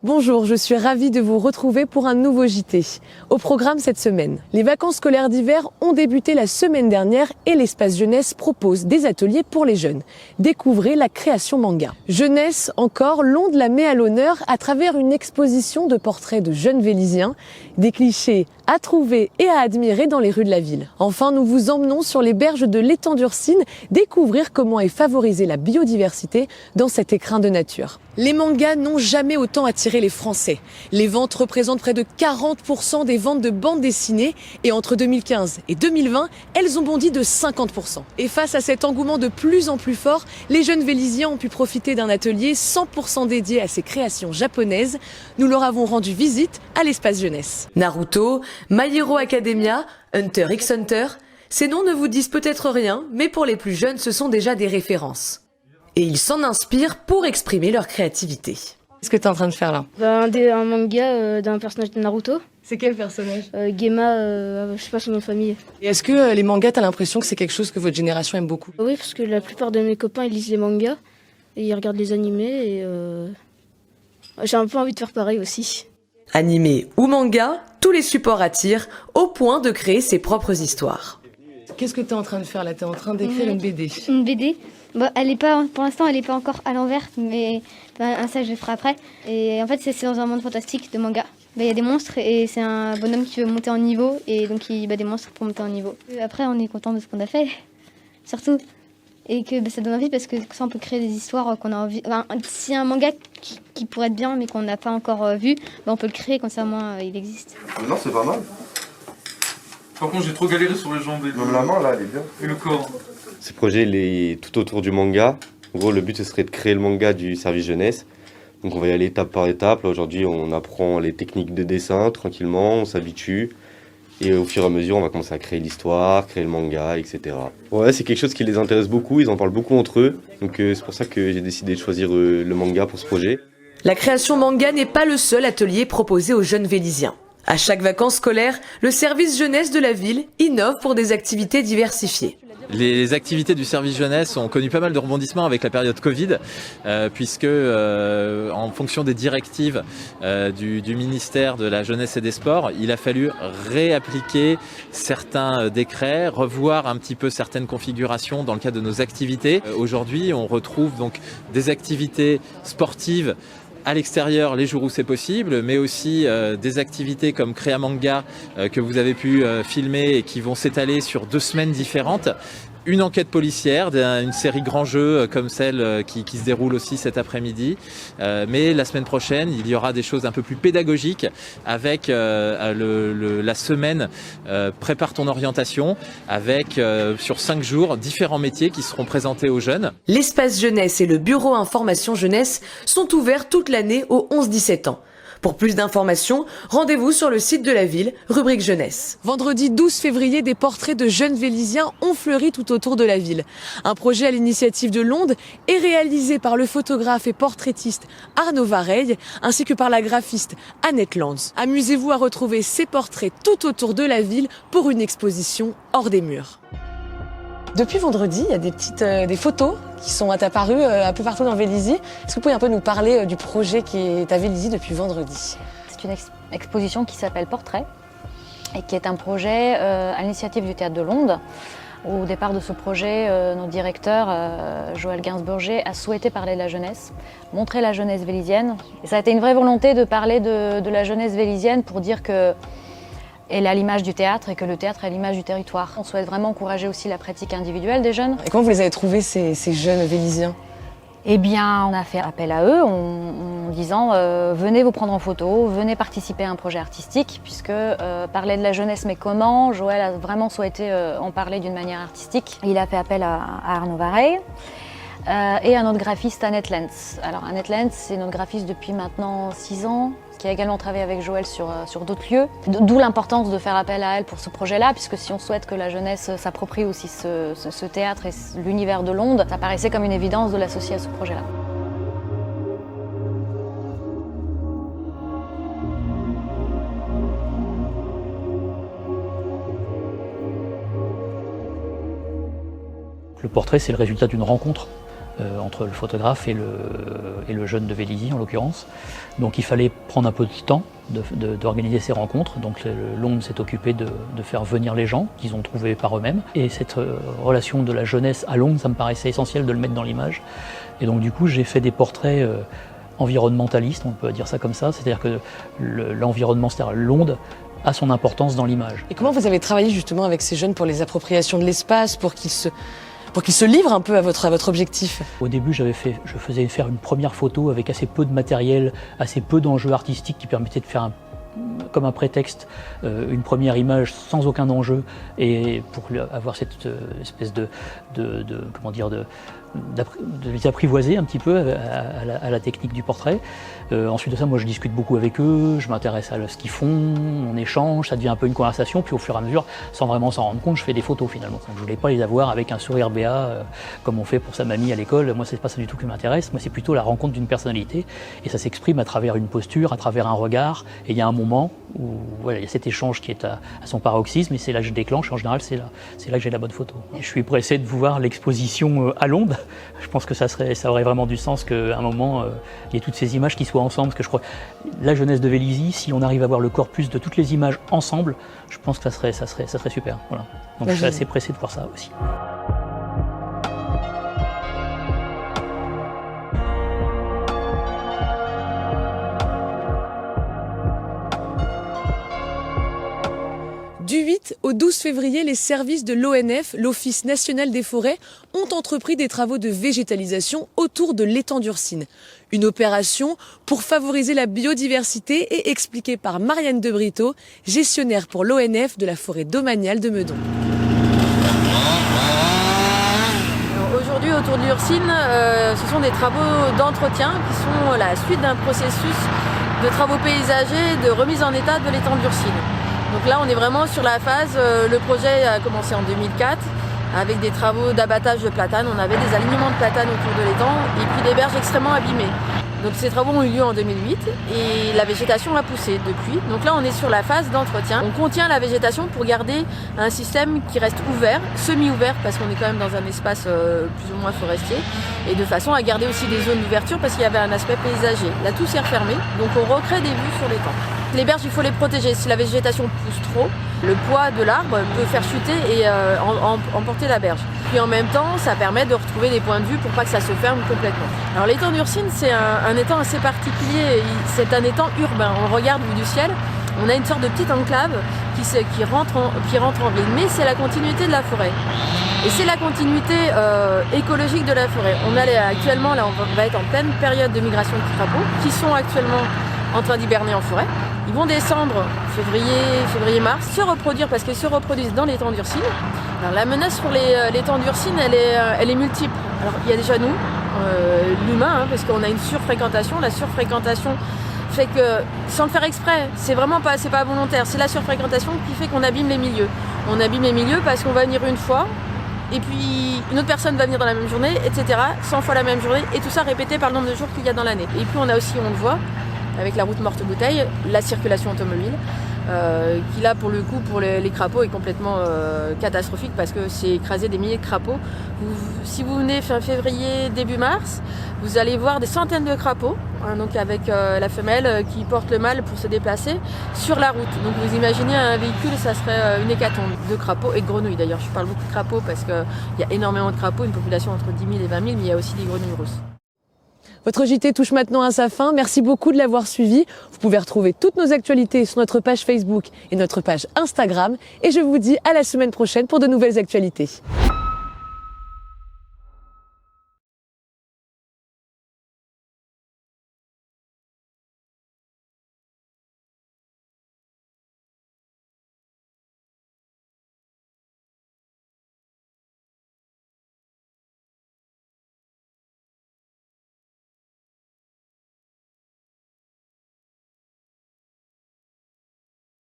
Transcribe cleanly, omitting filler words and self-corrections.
Bonjour, je suis ravie de vous retrouver pour un nouveau JT. Au programme cette semaine, les vacances scolaires d'hiver ont débuté la semaine dernière et l'Espace Jeunesse propose des ateliers pour les jeunes. Découvrez la création manga. Jeunesse encore, l'onde la met à l'honneur à travers une exposition de portraits de jeunes Vélysiens, des clichés à trouver et à admirer dans les rues de la ville. Enfin, nous vous emmenons sur les berges de l'étang d'Ursine, découvrir comment est favorisée la biodiversité dans cet écrin de nature. Les mangas n'ont jamais autant attiré les Français. Les ventes représentent près de 40% des ventes de bandes dessinées et entre 2015 et 2020, elles ont bondi de 50%. Et face à cet engouement de plus en plus fort, les jeunes Vélysiens ont pu profiter d'un atelier 100% dédié à ces créations japonaises. Nous leur avons rendu visite à l'espace jeunesse. Naruto, My Hero Academia, Hunter x Hunter, ces noms ne vous disent peut-être rien, mais pour les plus jeunes, ce sont déjà des références. Et ils s'en inspirent pour exprimer leur créativité. Qu'est-ce que tu es en train de faire là ? Un manga d'un personnage de Naruto. C'est quel personnage ? Gema, je sais pas son nom de famille. Et est-ce que les mangas, t'as l'impression que c'est quelque chose que votre génération aime beaucoup ? Oui, parce que la plupart de mes copains ils lisent les mangas et ils regardent les animés et j'ai un peu envie de faire pareil aussi. Animé ou manga, tous les supports attirent au point de créer ses propres histoires. Qu'est-ce que tu es en train de faire là ? Tu es en train d'écrire une BD. Une BD. Bon, elle est pas, pour l'instant, elle n'est pas encore à l'envers, mais ça, je le ferai après. Et en fait, c'est dans un monde fantastique de manga. Il y a des monstres et c'est un bonhomme qui veut monter en niveau et donc il bat des monstres pour monter en niveau. Après, on est content de ce qu'on a fait, surtout. Et que ça donne envie parce que ça, on peut créer des histoires qu'on a envie. Enfin, s'il y a un manga qui pourrait être bien mais qu'on n'a pas encore vu, on peut le créer, comme ça, au moins, il existe. Non, c'est pas mal. Par contre, j'ai trop galéré sur les jambes. Même la main, là, elle est bien. Et le corps. Ce projet il est tout autour du manga. En gros, le but ce serait de créer le manga du service jeunesse. Donc on va y aller étape par étape. Là, aujourd'hui, on apprend les techniques de dessin tranquillement, on s'habitue. Et au fur et à mesure, on va commencer à créer l'histoire, créer le manga, etc. Ouais, c'est quelque chose qui les intéresse beaucoup, ils en parlent beaucoup entre eux. Donc c'est pour ça que j'ai décidé de choisir le manga pour ce projet. La création manga n'est pas le seul atelier proposé aux jeunes Vélysiens. À chaque vacances scolaires, le service jeunesse de la ville innove pour des activités diversifiées. Les activités du service jeunesse ont connu pas mal de rebondissements avec la période Covid, puisque en fonction des directives du ministère de la Jeunesse et des Sports, il a fallu réappliquer certains décrets, revoir un petit peu certaines configurations dans le cadre de nos activités. Aujourd'hui, on retrouve donc des activités sportives à l'extérieur les jours où c'est possible, mais aussi des activités comme Créa Manga que vous avez pu filmer et qui vont s'étaler sur 2 semaines différentes. Une enquête policière, une série grand jeu comme celle qui se déroule aussi cet après-midi. Mais la semaine prochaine, il y aura des choses un peu plus pédagogiques avec la semaine Prépare ton orientation avec sur 5 jours différents métiers qui seront présentés aux jeunes. L'espace jeunesse et le bureau information jeunesse sont ouverts toute l'année aux 11-17 ans. Pour plus d'informations, rendez-vous sur le site de la ville, rubrique jeunesse. Vendredi 12 février, des portraits de jeunes Vélysiens ont fleuri tout autour de la ville. Un projet à l'initiative de l'Onde est réalisé par le photographe et portraitiste Arnaud Vareille, ainsi que par la graphiste Annette Lanz. Amusez-vous à retrouver ces portraits tout autour de la ville pour une exposition hors des murs. Depuis vendredi, il y a des photos qui sont apparues un peu partout dans Vélizy. Est-ce que vous pouvez un peu nous parler du projet qui est à Vélizy depuis vendredi ? C'est une exposition qui s'appelle Portrait et qui est un projet à l'initiative du Théâtre de l'Onde. Au départ de ce projet, notre directeur, Joël Gainsbourger, a souhaité parler de la jeunesse, montrer la jeunesse vélysienne. Et ça a été une vraie volonté de parler de la jeunesse vélysienne pour dire que elle est à l'image du théâtre et que le théâtre est à l'image du territoire. On souhaite vraiment encourager aussi la pratique individuelle des jeunes. Et comment vous les avez trouvés, ces jeunes Vélysiens ? Eh bien, on a fait appel à eux en disant venez vous prendre en photo, venez participer à un projet artistique, puisque parler de la jeunesse, mais comment ? Joël a vraiment souhaité en parler d'une manière artistique. Il a fait appel à Arnaud Vareille et à notre graphiste Annette Lenz. Alors Annette Lenz, c'est notre graphiste depuis maintenant 6 ans, qui a également travaillé avec Joël sur d'autres lieux. D'où l'importance de faire appel à elle pour ce projet-là, puisque si on souhaite que la jeunesse s'approprie aussi ce théâtre et l'univers de l'Onde, ça paraissait comme une évidence de l'associer à ce projet-là. Le portrait, c'est le résultat d'une rencontre entre le photographe et le jeune de Vélizy en l'occurrence. Donc il fallait prendre un peu de temps d'organiser ces rencontres. Donc l'Onde s'est occupé de faire venir les gens qu'ils ont trouvés par eux-mêmes. Et cette relation de la jeunesse à l'Onde, ça me paraissait essentiel de le mettre dans l'image. Et donc du coup j'ai fait des portraits environnementalistes, on peut dire ça comme ça, c'est-à-dire que l'environnement, c'est-à-dire l'Onde, a son importance dans l'image. Et comment vous avez travaillé justement avec ces jeunes pour les appropriations de l'espace, pour qu'ils se livrent un peu à votre objectif? Au début, je faisais faire une première photo avec assez peu de matériel, assez peu d'enjeux artistiques qui permettaient de faire comme un prétexte une première image sans aucun enjeu, et pour avoir cette espèce de les apprivoiser un petit peu à la technique du portrait. Ensuite de ça, moi je discute beaucoup avec eux, je m'intéresse à ce qu'ils font, on échange, ça devient un peu une conversation, puis au fur et à mesure, sans vraiment s'en rendre compte, je fais des photos finalement. Donc, je voulais pas les avoir avec un sourire béat comme on fait pour sa mamie à l'école. Moi c'est pas ça du tout qui m'intéresse, moi c'est plutôt la rencontre d'une personnalité, et ça s'exprime à travers une posture, à travers un regard, et il y a un moment où voilà, il y a cet échange qui est à son paroxysme, et c'est là que je déclenche, en général c'est là que j'ai la bonne photo. Et je suis pressé de voir l'exposition à l'Onde. Je pense que ça aurait vraiment du sens qu'à un moment, il y ait toutes ces images qui soient ensemble, parce que je crois la jeunesse de Vélizy, si on arrive à voir le corpus de toutes les images ensemble, je pense que ça serait super. Voilà. Donc je suis assez pressé de voir ça aussi. Du 8 au 12 février, les services de l'ONF, l'Office national des forêts, ont entrepris des travaux de végétalisation autour de l'étang d'Ursine. Une opération pour favoriser la biodiversité et expliquée par Marianne de Brito, gestionnaire pour l'ONF de la forêt domaniale de Meudon. Aujourd'hui, autour de l'Ursine, ce sont des travaux d'entretien qui sont la suite d'un processus de travaux paysagers de remise en état de l'étang d'Ursine. Donc là, on est vraiment sur la phase, le projet a commencé en 2004 avec des travaux d'abattage de platanes. On avait des alignements de platanes autour de l'étang et puis des berges extrêmement abîmées. Donc ces travaux ont eu lieu en 2008 et la végétation a poussé depuis. Donc là, on est sur la phase d'entretien. On contient la végétation pour garder un système qui reste ouvert, semi-ouvert, parce qu'on est quand même dans un espace plus ou moins forestier, et de façon à garder aussi des zones d'ouverture parce qu'il y avait un aspect paysager. Là, tout s'est refermé, donc on recrée des vues sur l'étang. Les berges, il faut les protéger. Si la végétation pousse trop, le poids de l'arbre peut faire chuter et emporter la berge. Puis en même temps, ça permet de retrouver des points de vue pour pas que ça se ferme complètement. Alors l'étang d'Ursine, c'est un étang assez particulier. C'est un étang urbain. On le regarde vu du ciel. On a une sorte de petite enclave qui rentre en ville. Mais c'est la continuité de la forêt. Et c'est la continuité écologique de la forêt. Actuellement, là, on va être en pleine période de migration de crapauds qui sont actuellement en train d'hiberner en forêt. Ils vont descendre février-mars, se reproduire parce qu'ils se reproduisent dans l'étang d'Ursine. Alors la menace sur l'étang d'Ursine, elle est multiple. Alors il y a déjà nous, l'humain, parce qu'on a une surfréquentation. La surfréquentation fait que, sans le faire exprès, c'est pas volontaire, c'est la surfréquentation qui fait qu'on abîme les milieux. On abîme les milieux parce qu'on va venir une fois, et puis une autre personne va venir dans la même journée, etc. 100 fois la même journée, et tout ça répété par le nombre de jours qu'il y a dans l'année. Et puis on a aussi, on le voit, avec la route Morte-Bouteille, la circulation automobile, qui là pour le coup pour les crapauds est complètement catastrophique parce que c'est écrasé des milliers de crapauds. Si vous venez fin février, début mars, vous allez voir des centaines de crapauds, donc avec la femelle qui porte le mâle pour se déplacer sur la route. Donc vous imaginez un véhicule, ça serait une hécatombe de crapauds et de grenouilles. D'ailleurs je parle beaucoup de crapauds parce qu'il y a énormément de crapauds, une population entre 10 000 et 20 000, mais il y a aussi des grenouilles rousses. Votre JT touche maintenant à sa fin. Merci beaucoup de l'avoir suivi. Vous pouvez retrouver toutes nos actualités sur notre page Facebook et notre page Instagram. Et je vous dis à la semaine prochaine pour de nouvelles actualités.